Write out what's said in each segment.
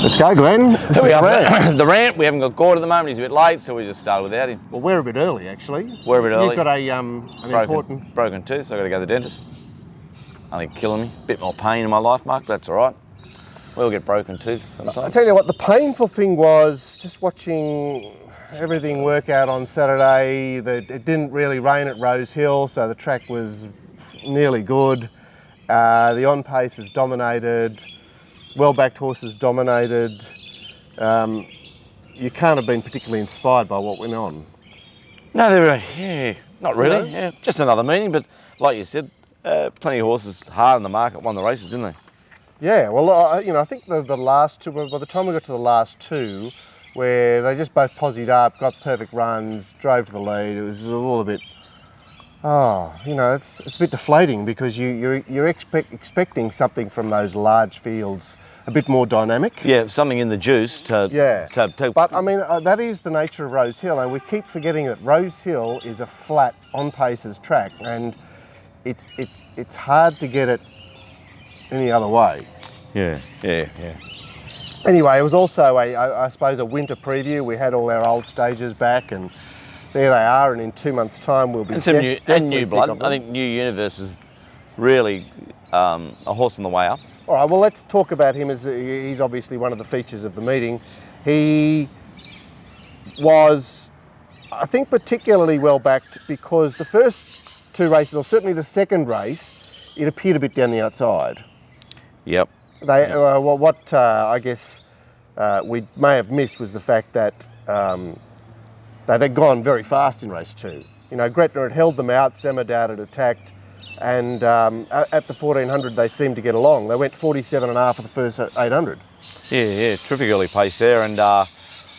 Let's go, Glenn. This Here is we the are. RANT. The RANT, we haven't got Gord at the moment, he's a bit late, so we just started without him. Well, we're a bit early, actually. We're a bit early. You've got a important... Broken tooth, so I've got to go to the dentist. Only killing me. Bit more pain in my life, Mark, but that's all right. We'll get broken teeth sometimes. I tell you what, the painful thing was just watching everything work out on Saturday. It didn't really rain at Rose Hill, so the track was nearly good. The on-paces dominated. Well-backed horses dominated. You can't have been particularly inspired by what went on. No, they were, yeah, not really. Yeah, just another meeting, but like you said, plenty of horses hard in the market won the races, didn't they? Yeah, well, I think the last two, by the time we got to the last two, where they just both posied up, got perfect runs, drove to the lead, it was all a bit, it's a bit deflating because you're expecting something from those large fields, a bit more dynamic. Yeah, something in the juice to... Yeah, to but I mean, that is the nature of Rose Hill, and we keep forgetting that Rose Hill is a flat, on-paces track, and it's hard to get it any other way. Yeah. Anyway, it was also I suppose a winter preview. We had all our old stages back, and there they are. And in 2 months' time, we'll be and new blood. I think New Universe is really a horse on the way up. All right. Well, let's talk about him. As he's obviously one of the features of the meeting. He was, I think, particularly well backed because the first two races, or certainly the second race, it appeared a bit down the outside. Yep. What I guess we may have missed was the fact that they had gone very fast in race two. You know, Gretna had held them out, Zemerdad had attacked, and at the 1400 they seemed to get along. They went 47.5 for the first 800. Yeah, terrific early pace there, and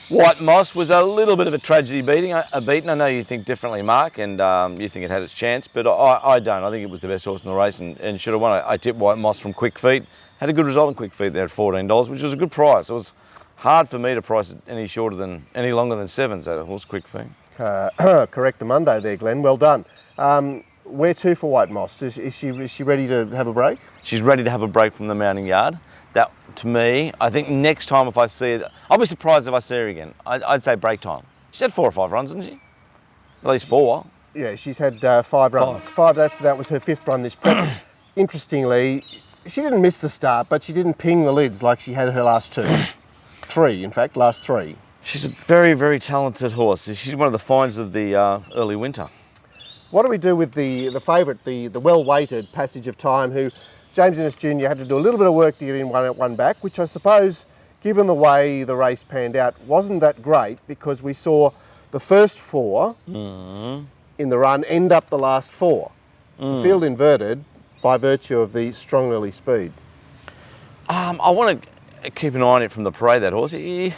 White Moss was a little bit of a tragedy beating. I know you think differently, Mark, and you think it had its chance, but I don't. I think it was the best horse in the race and should have won. I tipped White Moss from Quick Feet. Had a good result in Quick Feet there at $14, which was a good price. It was hard for me to price it any longer than sevens at a horse Quick Feet. Correct the Monday there, Glenn. Well done. Where to for White Moss? Is she ready to have a break? She's ready to have a break from the mounting yard. That, to me, I think next time if I see it, I'll be surprised if I see her again. I'd say break time. She's had 4 or 5 runs, hasn't she? At least 4. Yeah, she's had 5 runs. 5 after that was her 5th run this prep. Interestingly, she didn't miss the start, but she didn't ping the lids like she had her last 2. 3, in fact, last 3. She's a very, very talented horse. She's one of the finds of the early winter. What do we do with the favourite, the well-weighted Passage of Time, who James Innes Jr. had to do a little bit of work to get in one back, which I suppose, given the way the race panned out, wasn't that great because we saw the first 4 in the run end up the last 4. The field inverted by virtue of the strong early speed. I want to keep an eye on it from the parade, that horse. I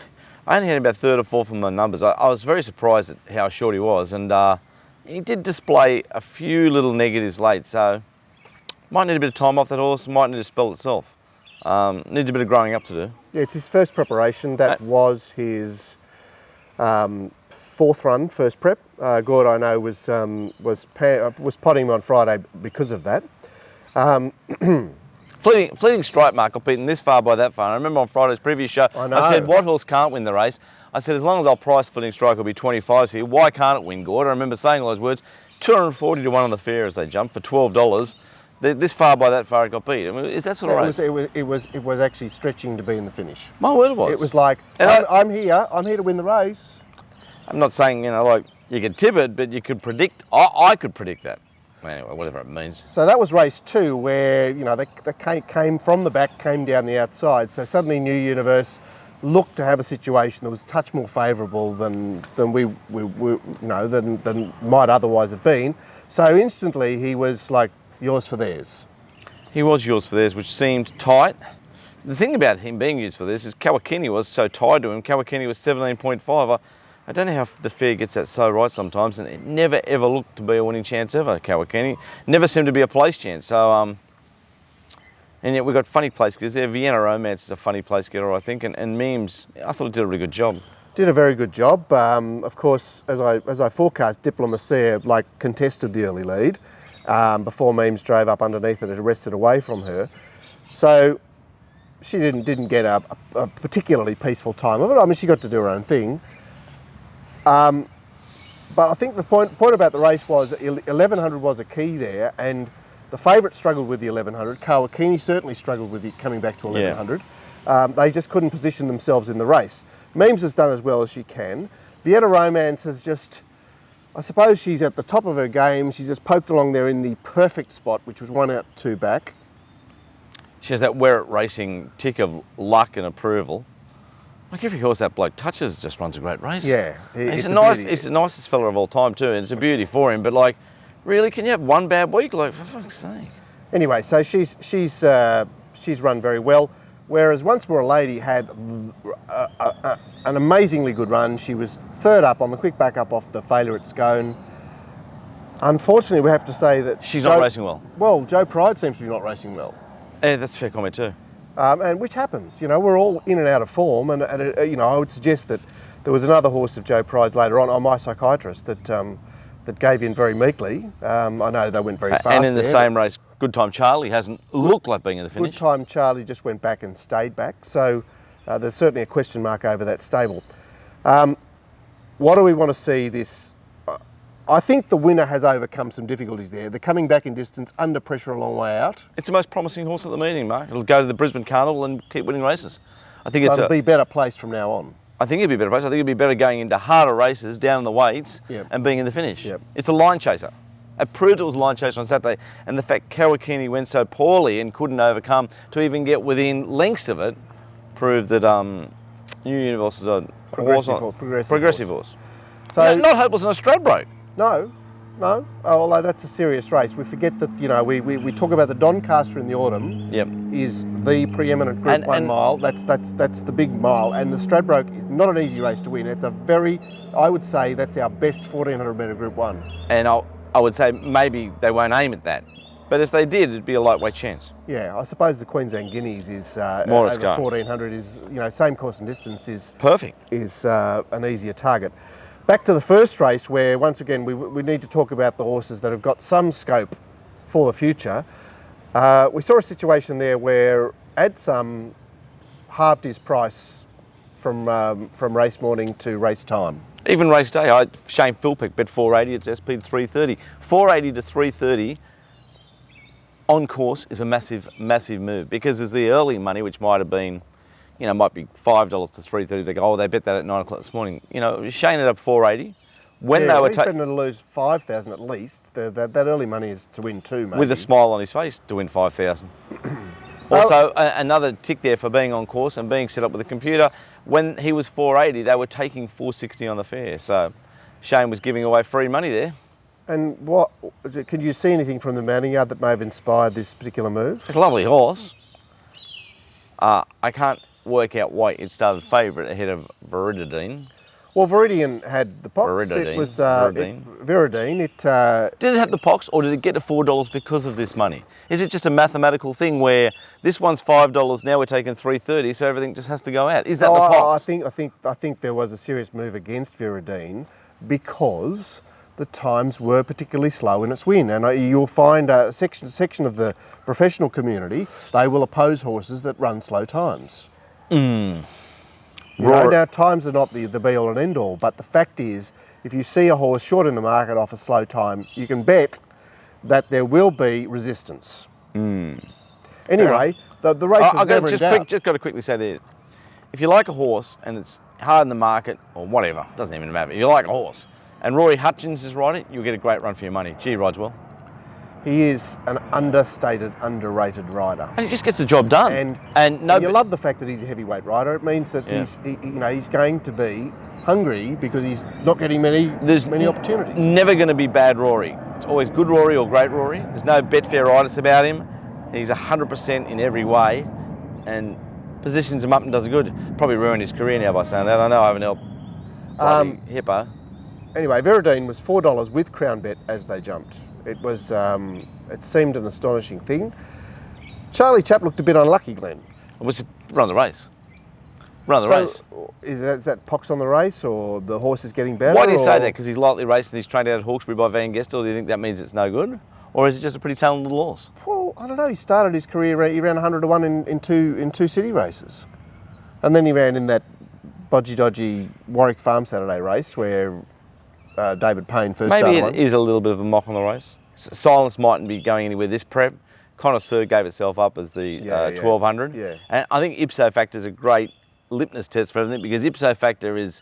only had about 3rd or 4th from the numbers. I was very surprised at how short he was, and he did display a few little negatives late, so might need a bit of time off that horse, might need to spell itself. Needs a bit of growing up to do. Yeah, it's his first preparation. That was his 4th run, first prep. Gord, I know, was potting him on Friday because of that. Fleeting Stripe, Mark, got beaten this far by that far. I remember on Friday's previous show, I said, what horse can't win the race? I said, as long as I'll price Fleeting Strike, will be 25s here. Why can't it win, Gord? I remember saying all those words. 240 to 1 on the fair as they jumped for $12. This far by that far it got beat. I mean, is that sort of race? It was actually stretching to be in the finish. My word, it was. It was like, I'm here to win the race. I'm not saying, like you could tip it, but you could predict, I could predict that. Anyway, whatever it means. So that was race 2 where, they came from the back, came down the outside. So suddenly New Universe looked to have a situation that was a touch more favourable than might otherwise have been. So instantly he was like yours for theirs. He was yours for theirs, which seemed tight. The thing about him being used for this is Kawakini was so tied to him. Kawakini was 17.5. I don't know how the fair gets that so right sometimes, and it never ever looked to be a winning chance ever, Kawakini. Never seemed to be a place chance. So, and yet we got funny place getters there. Vienna Romance is a funny place getter, I think, and Memes, I thought it did a really good job. Did a very good job. Of course, as I forecast, Diplomacia contested the early lead before Memes drove up underneath it and wrested away from her. So she didn't get a particularly peaceful time of it. I mean, she got to do her own thing. But I think the point about the race was 1100 was a key there, and the favourite struggled with the 1100. Kawakini certainly struggled with coming back to 1100. Yeah. They just couldn't position themselves in the race. Memes has done as well as she can. Vieta Romance has just, I suppose she's at the top of her game. She's just poked along there in the perfect spot, which was 1 out, 2 back. She has that Wear It Racing tick of luck and approval. Like every horse that bloke touches just runs a great race. Yeah, he's the nicest fella of all time too, and it's a beauty for him. But like, really, can you have one bad week? Like, for fuck's sake. Anyway, so she's run very well. Whereas Once More a Lady had an amazingly good run. She was 3rd up on the quick back up off the failure at Scone. Unfortunately, we have to say that she's not racing well. Well, Joe Pride seems to be not racing well. Yeah, that's a fair comment too. And which happens, you know, we're all in and out of form, and you know, I would suggest that there was another horse of Joe Pride's later on My Psychiatrist, that gave in very meekly. I know they went very fast. And in the same race, Good Time Charlie hasn't looked like being in the finish. Good Time Charlie just went back and stayed back, so there's certainly a question mark over that stable. What do we want to see this? I think the winner has overcome some difficulties there. They're coming back in distance, under pressure a long way out. It's the most promising horse at the meeting, Mark. It'll go to the Brisbane Carnival and keep winning races. I think it'll be better placed from now on. I think it'd be better placed. I think it'd be better going into harder races, down in the weights, and being in the finish. Yep. It's a line chaser. It proved it was a line chaser on Saturday, and the fact Kawakini went so poorly and couldn't overcome to even get within lengths of it proved that New Universe is a progressive horse. So not hopeless in a Stradbroke. No. Although that's a serious race. We forget that, you know, we talk about the Doncaster in the autumn. Yep. Is the preeminent Group 1 mile. That's the big mile. And the Stradbroke is not an easy race to win. It's I would say that's our best 1400 metre Group 1. And I would say maybe they won't aim at that. But if they did, it'd be a lightweight chance. Yeah, I suppose the Queensland Guineas is more over 1400 is, you know, same course and distance is perfect. Is an easier target. Back to the first race, where once again we need to talk about the horses that have got some scope for the future. We saw a situation there where Adsum halved his price from race morning to race time. Even race day, Shane Philpick bet 480. It's SP 330. 480 to 330 on course is a massive move, because there's the early money, which might have been, you know, might be $5 to 330. They go, oh, they bet that at 9 o'clock this morning. You know, Shane ended up 480. When they were he's betting to lose 5,000 at least. That early money is to win 2, maybe. With a smile on his face to win 5,000. Also, another tick there for being on course and being set up with a computer. When he was 480, they were taking 460 on the fair. So Shane was giving away free money there. And could you see anything from the mounting yard that may have inspired this particular move? It's a lovely horse. I can't work out why it started favourite ahead of Viridine. Well, Viridian had the pox. It was Viridine. Did it have the pox, or did it get to $4 because of this money? Is it just a mathematical thing where this one's $5, now we're taking $3.30, so everything just has to go out? Is that the pox? I think there was a serious move against Viridine because the times were particularly slow in its win, and you'll find a section of the professional community, they will oppose horses that run slow times. You know, now times are not the be all and end all, but the fact is, if you see a horse short in the market off a slow time, you can bet that there will be resistance. Anyway, the race was never in doubt. Just got to quickly say there, if you like a horse and it's hard in the market or whatever, doesn't even matter, if you like a horse and Rory Hutchins is riding, you'll get a great run for your money. Gee, he rides well. He is an understated, underrated rider. And he just gets the job done. And you love the fact that he's a heavyweight rider. It means that he's going to be hungry because he's not getting many opportunities. Never going to be bad Rory. It's always good Rory or great Rory. There's no Betfairitis about him. He's 100% in every way and positions him up and does it good. Probably ruined his career now by saying that. I know I haven't helped Hippo. Anyway, Viridine was $4 with Crown Bet as they jumped. It was, it seemed an astonishing thing. Charlie Chap looked a bit unlucky, Glenn. Run the race. Race. Is that pox on the race, or the horse is getting better? Why do you say that? Because he's lightly raced and he's trained out at Hawkesbury by Van Gestel. Do you think that means it's no good? or is it just a pretty talented little horse? Well, I don't know. He started his career, he ran 100 to 1 in two city races. And then he ran in that bodgy-dodgy Warwick Farm Saturday race where David Payne first started. Maybe it is a little bit of a mock on the race. Silence mightn't be going anywhere this prep. Connoisseur gave itself up as the 1200. Yeah. And I think ipso factor is a great litmus test for everything, because ipso factor is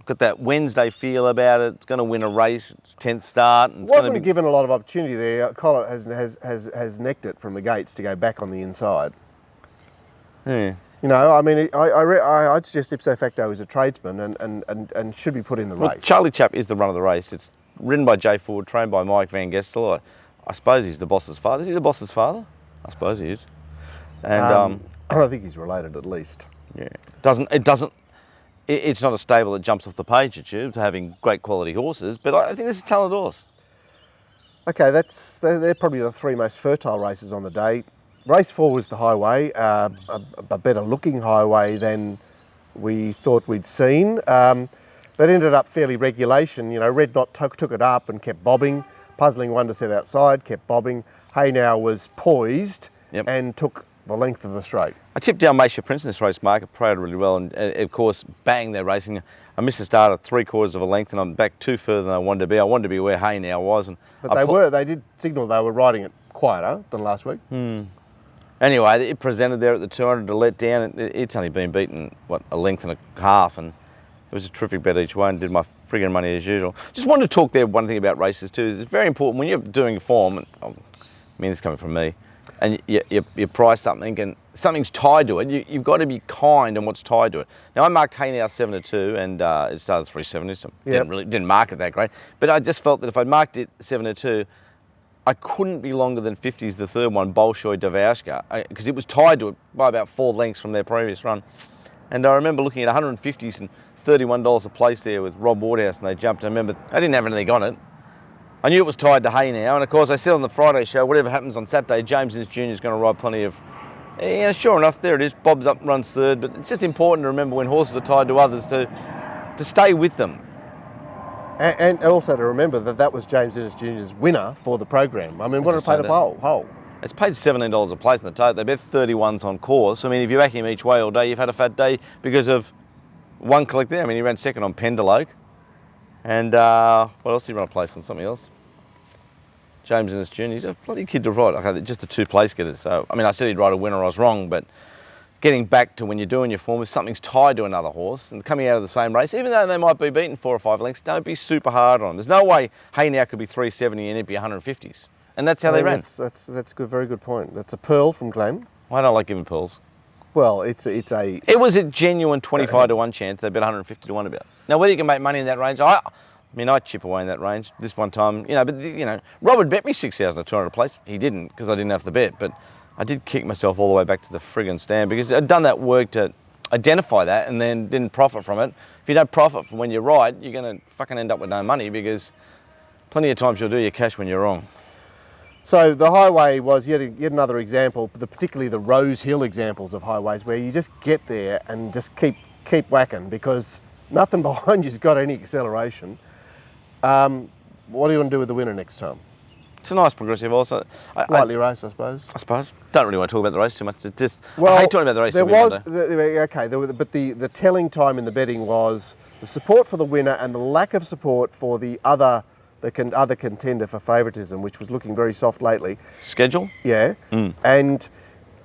got that Wednesday feel about it. It's going to win a race. It's 10th start. And it's wasn't given a lot of opportunity there. Collett has necked it from the gates to go back on the inside. Yeah. You know, I mean, I'd suggest ipso facto is a tradesman and should be put in the race. Charlie Chap is the run of the race. It's ridden by Jay Ford, trained by Mike Van Gestel. I suppose he's the boss's father. Is he the boss's father? I suppose he is. And I think he's related at least. Yeah. It's not a stable that jumps off the page at you to having great quality horses, but I think this is a talented horse. Okay, they're probably the three most fertile races on the day. Race 4 was the highway, a better looking highway than we thought we'd seen. That ended up fairly regulation. You know, Red Knot took it up and kept bobbing. Puzzling Wonder set outside, kept bobbing. Hey Now was poised and took the length of the straight. I tipped Dalmatia Prince in this race, Mark. It played really well, and of course, bang, they're racing. I missed the start at 3/4 of a length, and I'm back 2 further than I wanted to be. I wanted to be where Hey Now was. But they did signal they were riding it quieter than last week. Anyway, it presented there at the 200 to let down. It's only been beaten, a length and a half, and it was a terrific bet each way, and did my friggin' money as usual. Just wanted to talk there, one thing about races too, is it's very important when you're doing a form, and I mean this coming from me, and you price something and something's tied to it, you've got to be kind on what's tied to it. Now I marked Hey Now 7-2 and it started 370, so didn't mark it that great, but I just felt that if I'd marked it 7-2, I couldn't be longer than 50s, the third one, Bolshoi Davaushka, because it was tied to it by about 4 lengths from their previous run. And I remember looking at 150s and $31 a place there with Rob Wardhouse, and they jumped. I remember I didn't have anything on it. I knew it was tied to Hey Now, and of course I said on the Friday show, whatever happens on Saturday, James Innes Jr. is going to ride plenty of. Yeah, sure enough, there it is. Bob's up, runs third, but it's just important to remember when horses are tied to others to stay with them. And also to remember that was James Innes Jr.'s winner for the program. I mean, what did it pay the whole? It's paid $17 a place in the tote. They bet 31s on course. I mean, if you back him each way all day, you've had a fat day because of one click there. I mean, he ran second on Pendaloke. And what else did he run a place on? Something else? James Innes Jr. He's a bloody kid to ride. Okay, just the 2 place getters. So, I mean, I said he'd ride a winner, I was wrong, but getting back to when you're doing your form, if something's tied to another horse and coming out of the same race, even though they might be beaten 4 or 5 lengths, don't be super hard on them. There's no way Hey Now could be 370 and it'd be 150s. And that's how they ran. That's a good, very good point. That's a pearl from Glenn. I don't like giving pearls. Well, it was a genuine 25 to 1 chance. They bet 150 to 1 about. Now, whether you can make money in that range, I chip away in that range this one time, but Robert bet me 6,200 a place. He didn't, because I didn't have the bet, but I did kick myself all the way back to the friggin' stand because I'd done that work to identify that and then didn't profit from it. If you don't profit from when you're right, you're going to fucking end up with no money, because plenty of times you'll do your cash when you're wrong. So the highway was yet another example, particularly the Rose Hill examples of highways where you just get there and just keep whacking because nothing behind you's got any acceleration. What do you want to do with the winner next time? It's a nice progressive horse. Lightly race, I suppose. Don't really want to talk about the race too much. I hate talking about the race. But the telling time in the betting was the support for the winner and the lack of support for the other contender for favouritism, which was looking very soft lately. Schedule? Yeah. And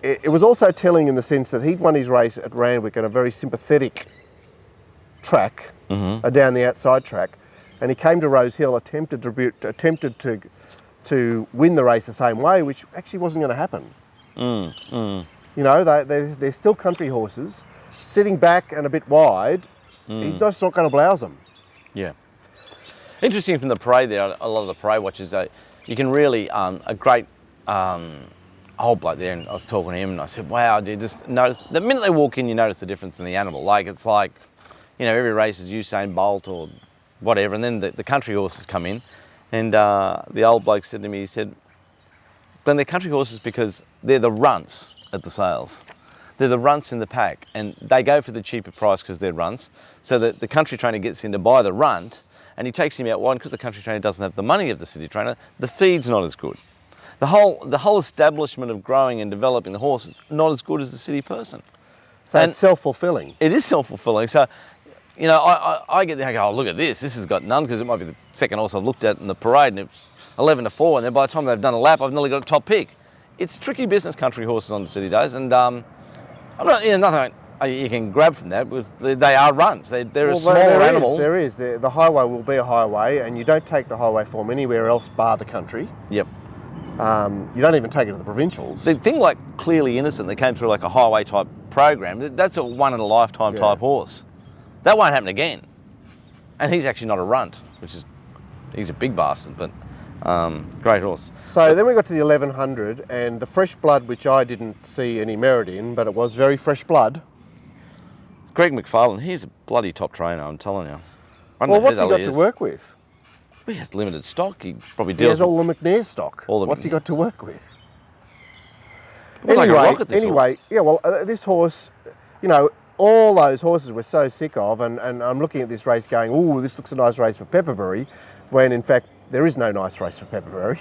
it was also telling in the sense that he'd won his race at Randwick on a very sympathetic track, down the outside track, and he came to Rose Hill, attempted to win the race the same way, which actually wasn't going to happen. You know, they're still country horses, sitting back and a bit wide. He's just not going to blouse them. Yeah. Interesting from the parade there, a lot of the parade watchers, you can really, a great old bloke there, and I was talking to him and I said, wow, dude, just notice, the minute they walk in, you notice the difference in the animal. Like, it's like, every race is Usain Bolt or whatever, and then the country horses come in, and the old bloke said to me, he said, Glenn, they're country horses because they're the runts at the sales. They're the runts in the pack, and they go for the cheaper price because they're runts, so that the country trainer gets in to buy the runt, and he takes him out wide because the country trainer doesn't have the money of the city trainer. The feed's not as good. The whole establishment of growing and developing the horse is not as good as the city person. So it's self-fulfilling. It is self-fulfilling. So, you know, I get there and go, oh, look at this. This has got none, because it might be the second horse I've looked at in the parade, and it's 11-4, and then by the time they've done a lap, I've nearly got a top pick. It's tricky business, country horses on the city days, and I'm not, you know, nothing you can grab from that. They are runts. They're a smaller animal. There is. The highway will be a highway, and you don't take the highway form anywhere else bar the country. Yep. You don't even take it to the provincials. The thing like Clearly Innocent that came through like a highway type program, that's a one-in-a-lifetime type horse. That won't happen again. And he's actually not a runt, he's a big bastard, but great horse. So then we got to the 1100, and the fresh blood, which I didn't see any merit in, but it was very fresh blood. Greg McFarlane, he's a bloody top trainer, I'm telling you. Well, what's he got to work with? He has limited stock. He probably He deals has all the McNair stock. all the What's he got to work with? Like a rocket, this horse. Yeah, well, this horse, you know, all those horses we're so sick of, and I'm looking at this race going, ooh, this looks a nice race for Pepperberry, when in fact there is no nice race for Pepperberry.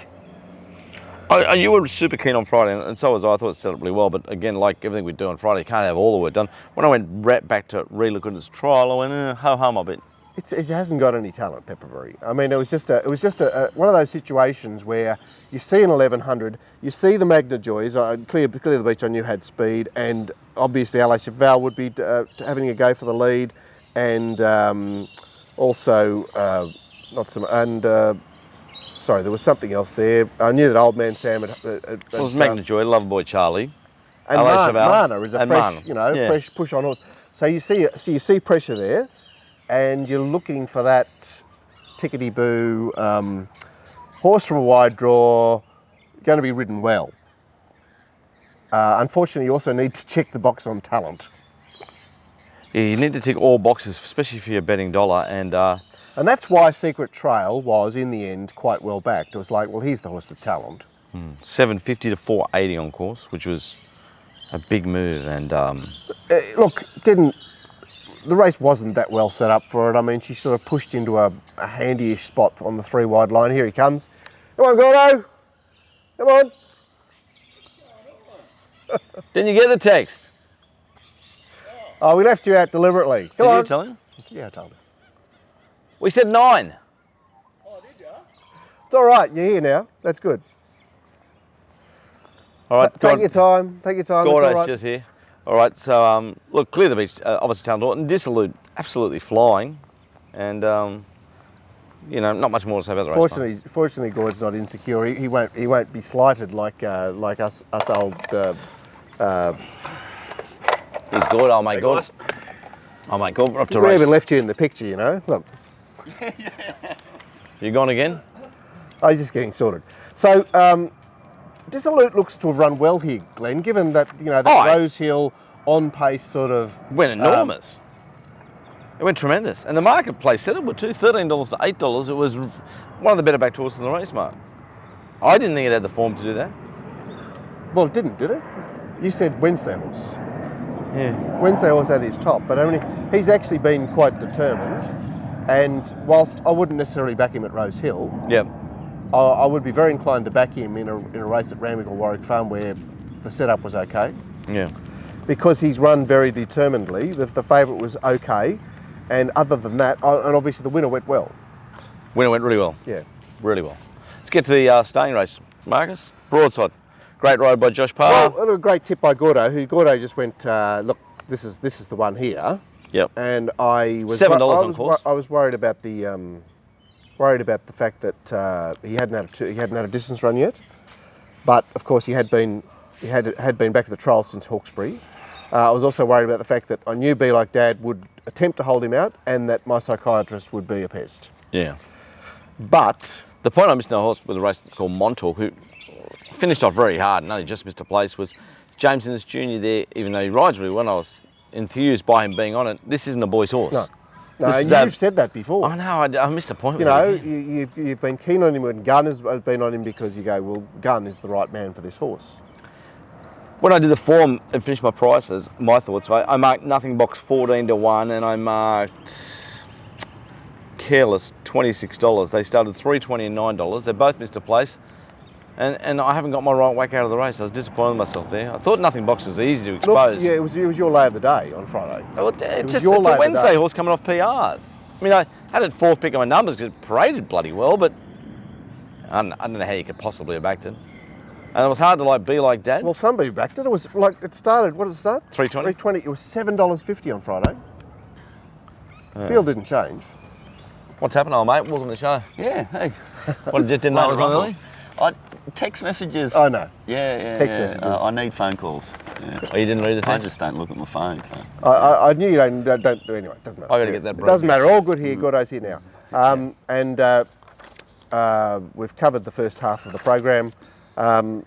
You were super keen on Friday, and so was I. I thought it set up really well, but again, like everything we do on Friday, you can't have all the work done. When I went right back to re-look at his trial, I went, ho-hum a bit. It hasn't got any talent, Pepperberry. I mean, it was just one of those situations where you see an 1100, you see the Magna Joys, clear the beach I knew had speed, and obviously LA Cheval would be having a go for the lead, and also sorry, there was something else there. I knew that Old Man Sam had It was Magna Joy, Loverboy Charlie. and LA Cheval, Mana is a and fresh, Mana. fresh push on horse. So you see pressure there, and you're looking for that tickety-boo horse from a wide draw, going to be ridden well. Unfortunately, you also need to check the box on talent. Yeah, you need to tick all boxes, especially for your betting dollar, and that's why Secret Trail was, in the end, quite well backed. It was like, well, here's the horse with talent. 750 to 480 on course, which was a big move. And look, the race wasn't that well set up for it. I mean, she sort of pushed into a handy-ish spot on the 3 wide line. Here he comes. Come on, Gordo. Come on. Didn't you get the text? Oh, we left you out deliberately. Come on. Did you tell him? Yeah, I told him. We said 9. Oh, did you? It's all right. You're here now. That's good. All right. Take your time. Take your time. Gordo's it's all right. just here. All right. So look, Clear the Beach, obviously talented, and Dissolute absolutely flying, and you know, not much more to say about the race. Fortunately, Gord's not insecure. He won't be slighted like us old. He's good. Oh my God. Oh my God. We're up to We race. even left you in the picture, you know. Look. You gone again? Oh, he's just getting sorted. So, Dissolute looks to have run well here, Glenn, given that, you know, that Rose Hill on pace sort of... Went enormous. It went tremendous. And the marketplace set it with $13 to $8. It was one of the better backed horses in the race, Mark. I didn't think it had the form to do that. Well, it didn't, did it? You said Wednesday horse. Yeah. Wednesday horse at his top, but I mean, he's actually been quite determined. And whilst I wouldn't necessarily back him at Rose Hill, Yep. I would be very inclined to back him in a race at Randwick or Warwick Farm where the setup was okay. Yeah. Because he's run very determinedly. The favourite was okay. And other than that, and obviously the winner went well. Winner went really well. Yeah. Really well. Let's get to the staying race, Marcus. Broadside. Great ride by Josh Parr. Well, a great tip by Gordo, Gordo just went, look, this is the one here. Yep. And I was $7 on course. I was worried about the fact that he hadn't had a distance run yet, but of course he had been back to the trials since Hawkesbury. I was also worried about the fact that I knew Be Like Dad would attempt to hold him out, and that my psychiatrist would be a pest. Yeah. But the point I missed in a horse with a race called Montauk, who finished off very hard and only just missed a place, was James Innes Jr. there, even though he rides really well. I was enthused by him being on it. This isn't a boy's horse. No, and you've said that before. I know, I missed the point. You know, you've been keen on him when Gunn has been on him because you go, well, Gunn is the right man for this horse. When I did the form and finished my prices, my thoughts, I marked Nothing Box 14 to 1, and I marked Careless, $26. They started $3.20 and $9. They both missed a place. And I haven't got my right whack out of the race. I was disappointed in myself there. I thought Nothing Box was easy to expose. Look, yeah, it was your lay of the day on Friday. Well, It's it's a Wednesday horse coming off PRs. I mean, I had it fourth pick on my numbers because it paraded bloody well, but I don't know how you could possibly have backed it. And it was hard to be like Dad. Well, somebody backed it. It was like, it started, what did it start? $3.20. $3.20. It was $7.50 on Friday. Field didn't change. What's happened, old mate? Welcome to the show. Yeah, hey. What, just didn't know it was on early? Text messages. Oh, no. Yeah. Text messages. I need phone calls. Yeah. Oh, you didn't read the text? I just don't look at my phone. So. I knew you don't do anyway. It doesn't matter. I got to get that It broken. doesn't matter. All good here. Gordo's here now. We've covered the first half of the program. Anyway,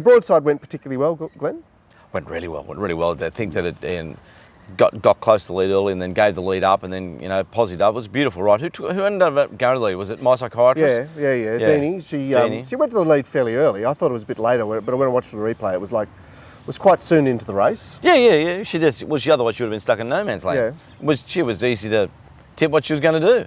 Broadside went particularly well, Glenn. Went really well. I think that it got close to the lead early and then gave the lead up and then, posied up. It was beautiful, right? Who ended up going to the lead? Was it my psychiatrist? Yeah. Deanie. She went to the lead fairly early. I thought it was a bit later, but when I watched the replay, it was quite soon into the race. Yeah. She did. Well, otherwise she would have been stuck in no man's land. Yeah. She was easy to tip what she was going to do.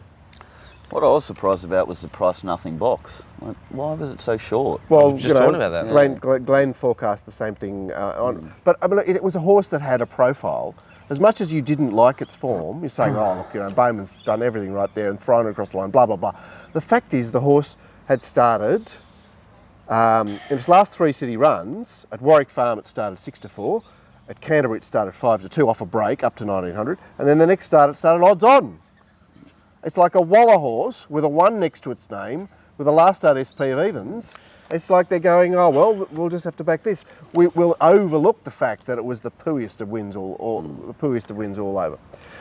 What I was surprised about was the price Nothing Box. Like, why was it so short? Well, just talking about that. Glenn forecast the same thing on, but I mean, it was a horse that had a profile. As much as you didn't like its form, you're saying, oh, look, Bowman's done everything right there and thrown it across the line, blah, blah, blah. The fact is the horse had started, in its last 3 city runs, at Warwick Farm it started 6-4, at Canterbury it started 5-2 off a break up to 1900, and then the next start it started odds on. It's like a Waller horse with a 1 next to its name, with a last start SP of evens. It's like they're going, oh, well, we'll just have to back this. We'll overlook the fact that it was the pooiest of wins all over.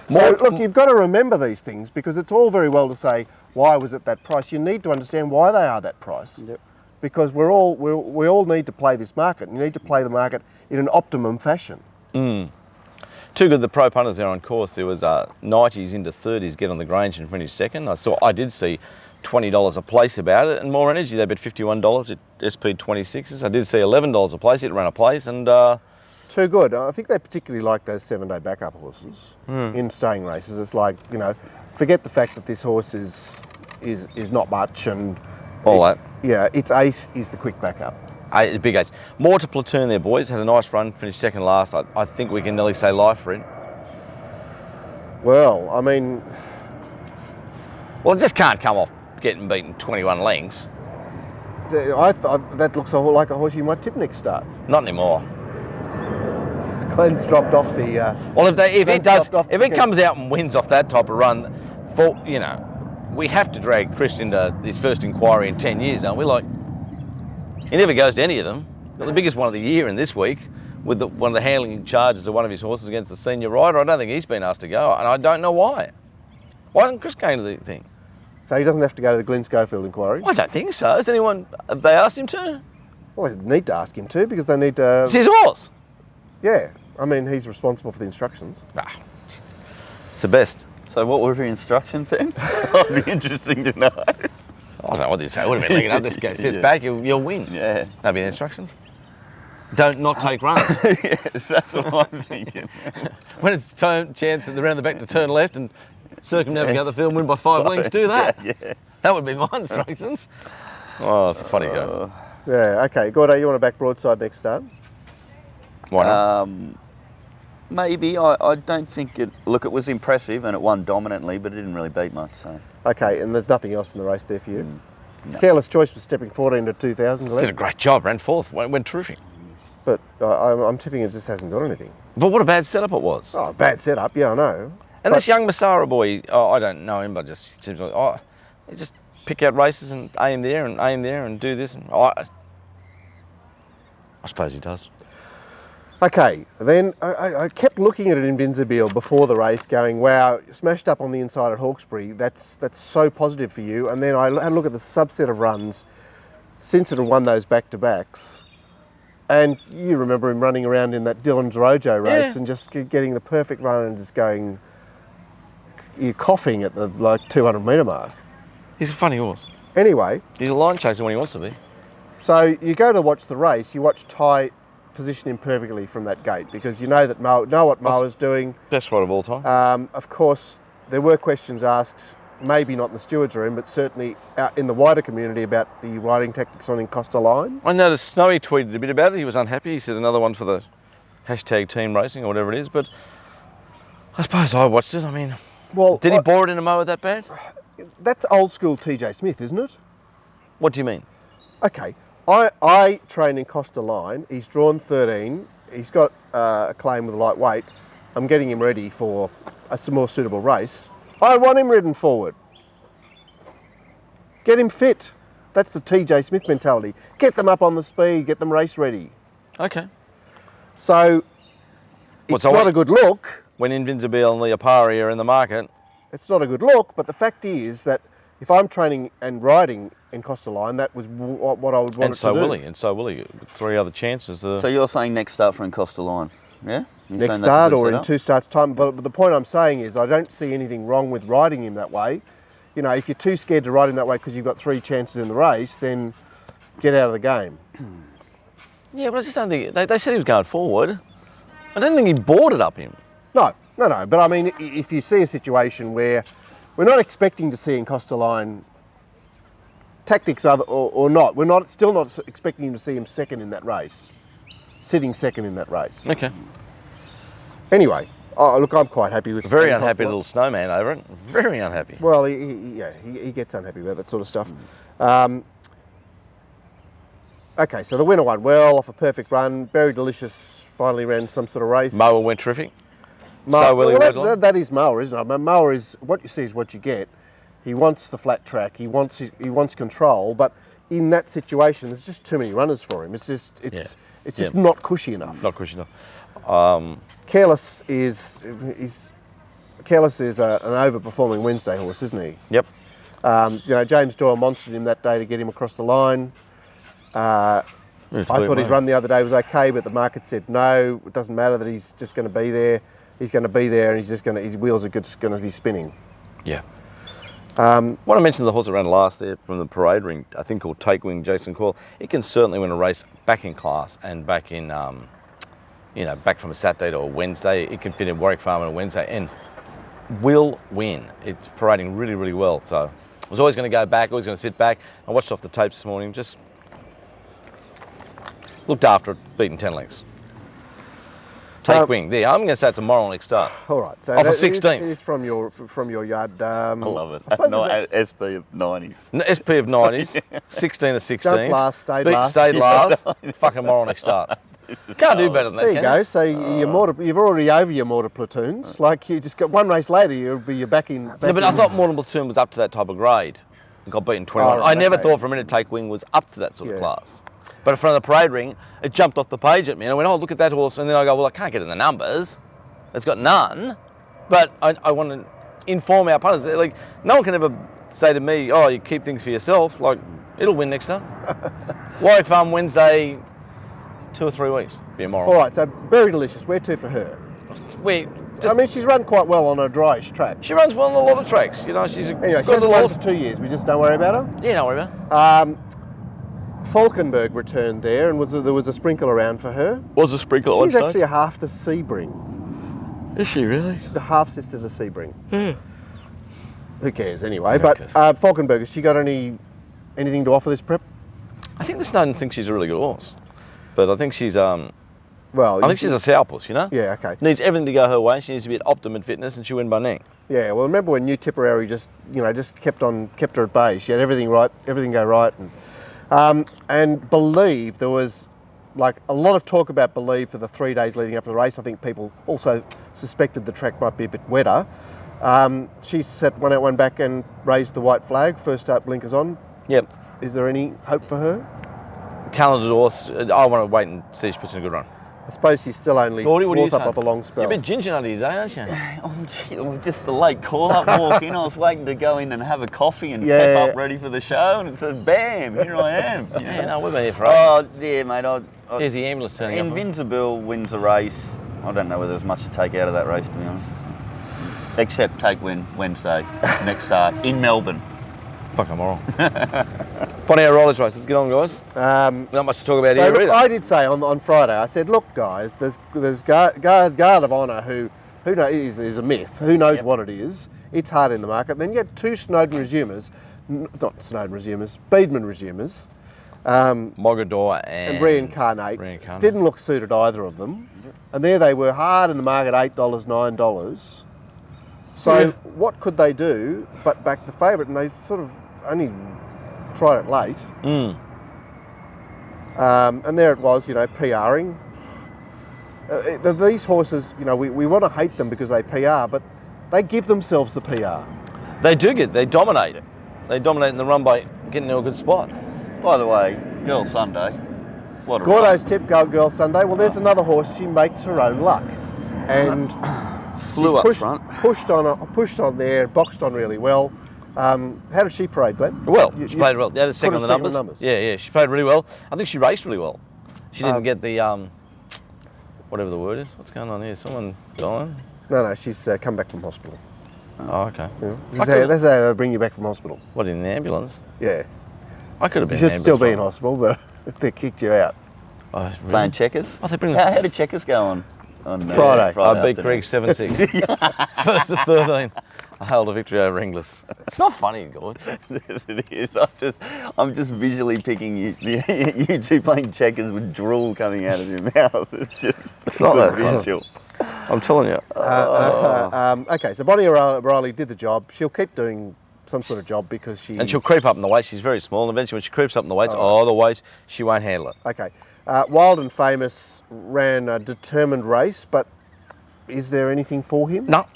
So, look, you've got to remember these things because it's all very well to say, why was it that price? You need to understand why they are that price. Yep. Because we all need to play this market. You need to play the market in an optimum fashion. Two good, the pro punters there on course. There was 90s into 30s get on the Grange and finish second. I did see $20 a place about it, and More Energy, they bet $51 at SP 26s. I did see $11 a place, it ran a place, and too good. I think they particularly like those 7-day backup horses in staying races. It's like, forget the fact that this horse is not much and all that. Yeah, its ace is the quick backup. Big ace. More to Platoon there, boys. Had a nice run, finished second last. I think we can nearly say life for it. Well, I mean... Well, it just can't come off getting beaten 21 lengths. I thought that looks like a horse you might tip next start. Not anymore. Glenn's dropped off the... well, if it comes out and wins off that type of run, we have to drag Chris into his first inquiry in 10 years, don't we? He never goes to any of them. Got the biggest one of the year in this week with one of the handling charges of one of his horses against the senior rider. I don't think he's been asked to go, and I don't know why. Why didn't Chris go to the thing? So he doesn't have to go to the Glenn Schofield inquiry? I don't think so. Have they asked him to? Well, they need to ask him to because they need to... It's his horse. Yeah. I mean, he's responsible for the instructions. It's the best. So what were the instructions then? That'd be interesting to know. I don't know what they say. Would have been linking up. This guy sits back, you'll win. Yeah. That'd be the instructions. Don't not take runs. Yes, that's what I'm thinking. When it's chance at the round the back to turn left and circumnavigate the field and win by 5 lengths, do that. Yeah. That would be my instructions. Oh, it's a funny go. Yeah, okay. Gordo, you want to back Broadside next start? Why not? Maybe. I don't think it... Look, it was impressive and it won dominantly, but it didn't really beat much, so... Okay, and there's nothing else in the race there for you? No. Careless Choice was stepping 14 to 2,000, Glenn. Did a great job, ran fourth, went terrific. But I'm tipping it just hasn't got anything. But what a bad setup it was. Oh, bad setup, yeah, I know. And this young Massara boy, I don't know him, but just seems like, he just pick out races and aim there and do this. And I suppose he does. Okay, then I kept looking at it in Invincible before the race going, wow, smashed up on the inside at Hawkesbury, that's so positive for you. And then I had a look at the subset of runs since it had won those back-to-backs. And you remember him running around in that Dylan Drojo race and just getting the perfect run and just going, you're coughing at the 200 metre mark. He's a funny horse. Anyway. He's a line chaser when he wants to be. So you go to watch the race, you watch Ty position him perfectly from that gate because you know that know what Moa's doing. Best ride of all time. Of course, there were questions asked, maybe not in the stewards' room, but certainly out in the wider community about the riding tactics on Costa Line. I noticed Snowy tweeted a bit about it. He was unhappy. He said another one for the hashtag team racing or whatever it is. But I suppose I watched it. I mean, Well, did he bore it in a mower that bad? that's old school TJ Smith, isn't it? What do you mean? Okay, I train in Costa Line. He's drawn 13. He's got a claim with a lightweight. I'm getting him ready for a more suitable race. I want him ridden forward. Get him fit. That's the TJ Smith mentality. Get them up on the speed, get them race ready. Okay. So it's not a good look. When Invincible and Leopari are in the market. It's not a good look, but the fact is that if I'm training and riding in Costa Line, that was what I would want it to do. And so will he. 3 other chances. So you're saying next start for in Costa Line, yeah? You're Next saying that's a start good or in setup? 2 starts time. But the point I'm saying is I don't see anything wrong with riding him that way. You know, if you're too scared to ride him that way because you've got 3 chances in the race, then get out of the game. Yeah, but I just don't think... They said he was going forward. I don't think he bored it up him. No. But I mean, if you see a situation where we're not expecting to see in Costa Line tactics or not, we're still not expecting to see him second in that race, sitting second in that race. Okay. Anyway, look, I'm quite happy with. Very unhappy little snowman over it. Very unhappy. Well, he gets unhappy about that sort of stuff. Okay, so the winner won well off a perfect run. Berry Delicious finally ran some sort of race. Mower went terrific. That is Mower, isn't it? I mean, Mower is what you see is what you get. He wants the flat track. He wants control. But in that situation, there's just too many runners for him. It's just not cushy enough. Not cushy enough. Careless is an overperforming Wednesday horse, isn't he? Yep. James Doyle monstered him that day to get him across the line. I thought his run the other day was okay, but the market said no. It doesn't matter that he's just going to be there. He's going to be there, and his wheels are just going to be spinning. Yeah. What I mentioned the horse that ran last there from the parade ring, I think called Take Wing, Jason Coyle. He can certainly win a race back in class and back in, back from a Saturday to a Wednesday. It can fit in Warwick Farm on a Wednesday and will win. It's parading really, really well. So I was always going to go back, always going to sit back. I watched off the tapes this morning, just looked after it, beaten 10 lengths. Take Wing. There, I'm going to say it's a moral next start. All right. So off a 16th. It is from your yard. I love it. SP of 90s. SP of 90s, 16 of 16. Jumped last, stayed last. Stayed last. Fucking moral next start. Can't do better than that, There you go. So you're already over your mortar platoons. Like you just got one race later, you're back in. No, but I thought Mortimer Platoon was up to that type of grade. And got beaten 21. Oh, I never okay. thought for a minute Take Wing was up to that sort of class. But in front of the parade ring, it jumped off the page at me. And I went, oh, look at that horse. And then I go, well, I can't get in the numbers. It's got none. But I want to inform our punters. Like, no one can ever say to me, oh, you keep things for yourself. Like, it'll win next time. Warwick Farm Wednesday, 2 or 3 weeks. Be a moral. All right, so Berry Delicious, where to for her? I mean, she's run quite well on a dryish track. She runs well on a lot of tracks. She's Anyway, she good hasn't little run horse. for 2 years. We just don't worry about her. Yeah, don't worry about it. Falkenberg returned there, and there was a sprinkle around for her. Was a sprinkle at one She's stage? actually a half to Sebring. Is she really? She's a half sister to Sebring. Yeah. Who cares anyway? Who But cares? Falkenberg, has she got anything to offer this prep? I think the Snowden thinks she's a really good horse. But I think she's I Well, think she's a sourpuss, you know? Yeah, okay. Needs everything to go her way. She needs to be at optimum fitness and she'll win by neck. Yeah, well, remember when New Tipperary just kept her at bay. She had everything right, everything go right, and Believe, there was like a lot of talk about Believe for the 3 days leading up to the race. I think people also suspected the track might be a bit wetter. She went out one back and raised the white flag. First start blinkers on. Yep. Is there any hope for her? Talented horse. I want to wait and see if she puts in a good run. I suppose she's still only Gordy, what are you fourth up saying? off a long spell. You're a bit ginger nutty today, aren't you? Oh, just the late call-up walk in. I was waiting to go in and have a coffee and pep up ready for the show, and it says, bam, here I am. Yeah, no, we've been here for ages. Oh, yeah, mate. Here's the ambulance turning up. Invincible wins a race. I don't know whether there's much to take out of that race, to be honest. Except Take Win Wednesday, next start, in Melbourne. Fucking moral. Bonnie Rollers race. Let's get on, guys. Not much to talk about here Look, either. I did say on Friday, I said, look, guys, there's guard of honour who who knows, is a myth. Who knows what it is? It's hard in the market. Then you get 2 Snowden resumers, not Snowden resumers, Beedman resumers. Mogador and Reincarnate. Didn't look suited either of them. And there they were, hard in the market, $8, $9. So what could they do but back the favourite? And they sort of only tried it late. And there it was, PRing. These horses, we want to hate them because they PR, but they give themselves the PR. They dominate it. They dominate in the run by getting to a good spot. By the way, Girl Sunday. What a Gordo's tip, Girl Sunday. Well, there's another horse. She makes her own luck, and flew up front. Pushed on there, boxed on really well. How did she parade, Glenn? Well, she played well. Yeah, the second on the numbers. Yeah. Yeah, she played really well. I think she raced really well. She didn't get the whatever the word is. What's going on here? Someone dying? No, she's come back from hospital. Oh, okay. Yeah. That's how they bring you back from hospital. What, in the ambulance? Yeah. I could have been. You should still be in hospital, but they kicked you out. Oh, really? Playing checkers? Oh, they bring How did checkers go on Friday? I beat Greg 7-6. First to 13. I held a victory over Inglis. It's not funny, guys. Yes, it is. I'm just visually picking you two playing checkers with drool coming out of your mouth. It's not good that visual. I'm telling you. Okay, so Bonnie O'Reilly did the job. She'll keep doing some sort of job because And she'll creep up in the weight. She's very small, and eventually when she creeps up in the weights, the weights, she won't handle it. Okay. Wild and Famous ran a determined race, but is there anything for him? No.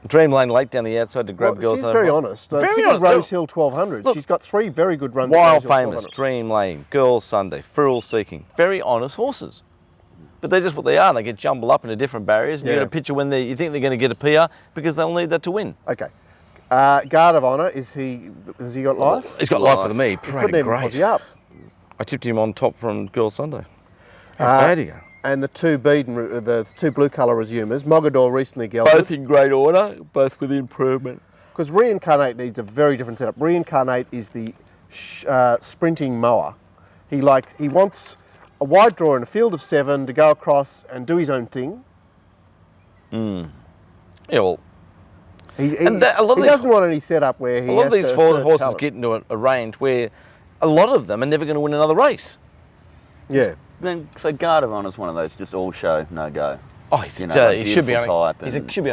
Dream Lane late down the outside to grab girls. She's very honest. Very honest. Rose Hill 1200. Look, she's got 3 very good runs. Wild Famous, Dream Lane, Girls Sunday, Frill Seeking. Very honest horses. But they're just what they are. They get jumbled up into different barriers. And you get a picture when you think they're going to get a PR because they'll need that to win. Okay. Guard of Honour, has he got life? He's got life for me. Couldn't even posse up. I tipped him on top from Girls Sunday. How bad he go? And the 2 blue colour resumers, Mogador recently gelded. Both in great order, both with improvement. Because Reincarnate needs a very different setup. Reincarnate is the sprinting mower. He wants a wide draw in a field of 7 to go across and do his own thing. Yeah, well, he doesn't want any setup where he has to. A lot of these horses get into a range where a lot of them are never going to win another race. Yeah. So Guard of Honour's one of those just all show, no go. Oh, he should be on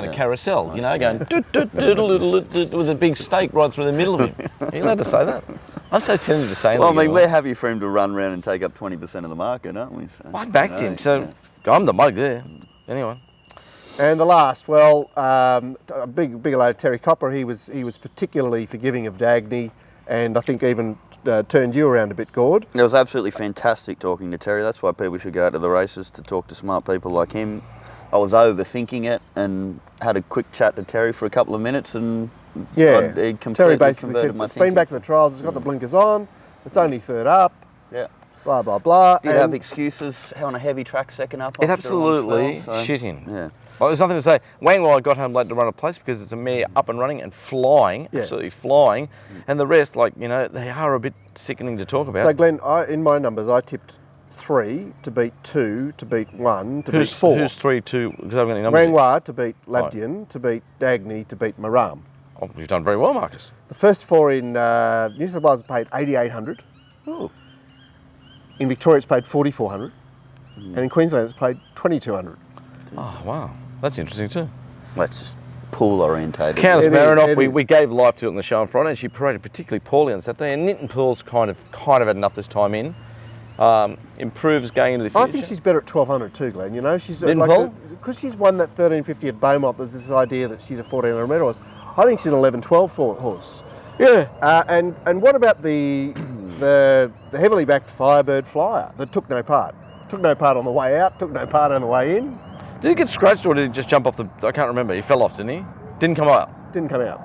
a carousel, going with a big stake right through the middle of him. Are you allowed to say that? I'm so tempted to say that. Well, I mean, we're happy for him to run around and take up 20% of the market, aren't we? So, I backed him, so I'm the mug there. Anyway. And the last, well, a big load, Terry Copper. He was particularly forgiving of Dagny, and I think even turned you around a bit, Gord. It was absolutely fantastic talking to Terry. That's why people should go out to the races, to talk to smart people like him. I was overthinking it and had a quick chat to Terry for a couple of minutes, and it completely Terry basically said, my it's been back to the trials, it's got the blinkers on, it's only 3rd up, blah, blah, blah. Did have excuses on a heavy track second up. It absolutely shit him. Yeah. Well, there's nothing to say. Wang Lai got home late to run a place because it's a mare up and running and flying, absolutely flying. And the rest, they are a bit sickening to talk about. So, Glenn, in my numbers, I tipped 3 to beat 2 to beat 1 to beat 4. Who's 3, 2? Because I haven't got any numbers. Wang Lai to beat Labdian to beat Dagny to beat Maram. Oh, you've done very well, Marcus. The first 4 in New South Wales paid 8,800. Oh. In Victoria, it's paid 4,400. And in Queensland, it's paid 2,200. Oh, wow. That's interesting too. That's just pool orientated. Countess Marinoff, we gave life to it on the show on Friday, and she paraded particularly poorly on Saturday. And Nitin Pool's kind of had enough this time in. Improves going into the future. I think she's better at 1,200 too, Glenn. She's because she's won that 1,350 at Beaumont. There's this idea that she's a 1,400 metre horse. I think she's an 11-12 horse. Yeah. And what about the heavily backed Firebird Flyer that took no part? Took no part on the way out. Took no part on the way in. Did he get scratched or did he just jump off I can't remember. He fell off, didn't he? Didn't come out. Didn't come out.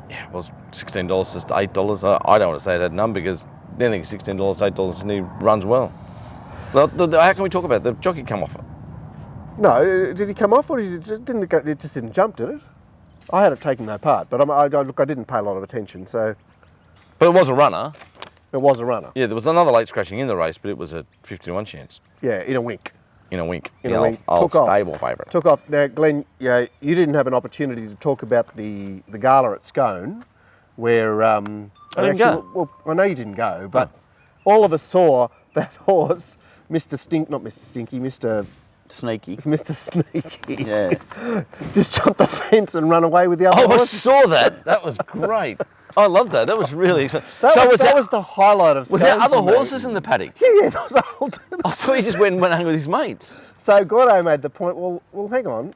Yeah, it was $16 to $8. I don't want to say that number because anything $16 to $8 and he runs well. How can we talk about it? The jockey come off it? No, did he come off or it just didn't jump, did it? I had it taken no part, but I didn't pay a lot of attention, so. But it was a runner. It was a runner. Yeah, there was another late scratching in the race, but it was a 50-1 chance. Yeah, in a wink. in a wink. In The a old- wink. old Took off. stable favourite. Took off. Now, Glenn, you didn't have an opportunity to talk about the gala at Scone, where I didn't go. Well, I know you didn't go, but all of us saw that horse, Mr. Sneaky. Sneaky. Yeah. Just jump the fence and run away with the other Oh, I horse. saw that. That was great. I love that. That was really exciting. That was the highlight of Was there Scone other for me. horses in the paddock? Yeah, there was a whole. I thought he just went and hung with his mates. So Gordo made the point. Well, hang on.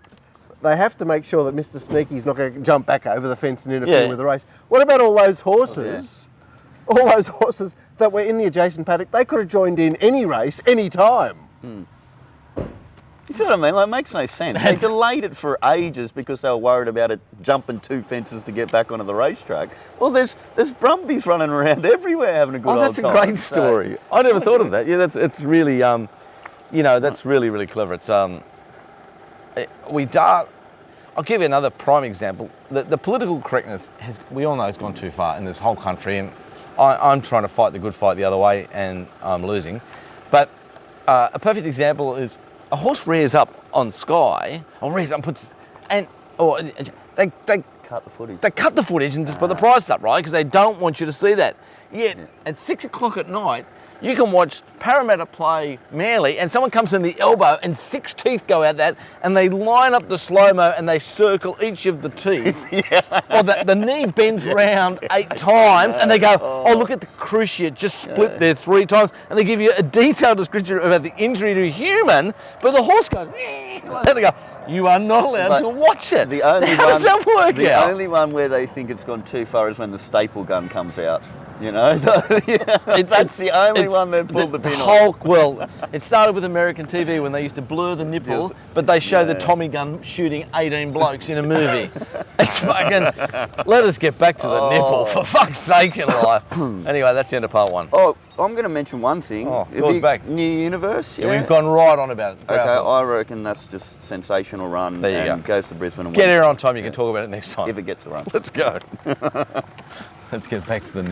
They have to make sure that Mr. Sneaky's not going to jump back over the fence and interfere Yeah. with the race. What about all those horses? All those horses that were in the adjacent paddock. They could have joined in any race, any time. You see what I mean? Like, it makes no sense. They delayed it for ages because they were worried about it jumping 2 fences to get back onto the racetrack. Well, there's Brumbies running around everywhere having a good old That's time. a great story. I never thought of that. Yeah, it's really that's really, really clever. It's I'll give you another prime example. The political correctness we all know has gone too far in this whole country, and I'm trying to fight the good fight the other way, and I'm losing. But a perfect example is a horse rears up on Sky, or rears up, they Cut the footage. they cut the footage and just put the price up, right? Because they don't want you to see that. Yet at 6 o'clock at night, you can watch Parramatta play Manly, and someone comes in the elbow and 6 teeth go out that, and they line up the slow-mo and they circle each of the teeth. Or the knee bends round 8 times, and they go, oh, look at the cruciate just split there 3 times, and they give you a detailed description about the injury to a human, but the horse goes, and they go, you are not allowed to watch it. The only How does that work The out? only one where they think it's gone too far is when the staple gun comes out. You know, that's the only one that pulled the pin off. Well, it started with American TV when they used to blur the nipple, but they show the Tommy gun shooting 18 blokes in a movie. It's fucking. Let us get back to the nipple, for fuck's sake in life. Anyway, that's the end of part 1. Oh, I'm going to mention one thing. Oh, Have goes you- back. New Universe. Yeah, we've gone right on about it. Okay, I reckon that's just sensational run. There you and go. Goes to Brisbane and Get wins here on time. You can talk about it next time. if it gets a run. Let's go. Let's get back to the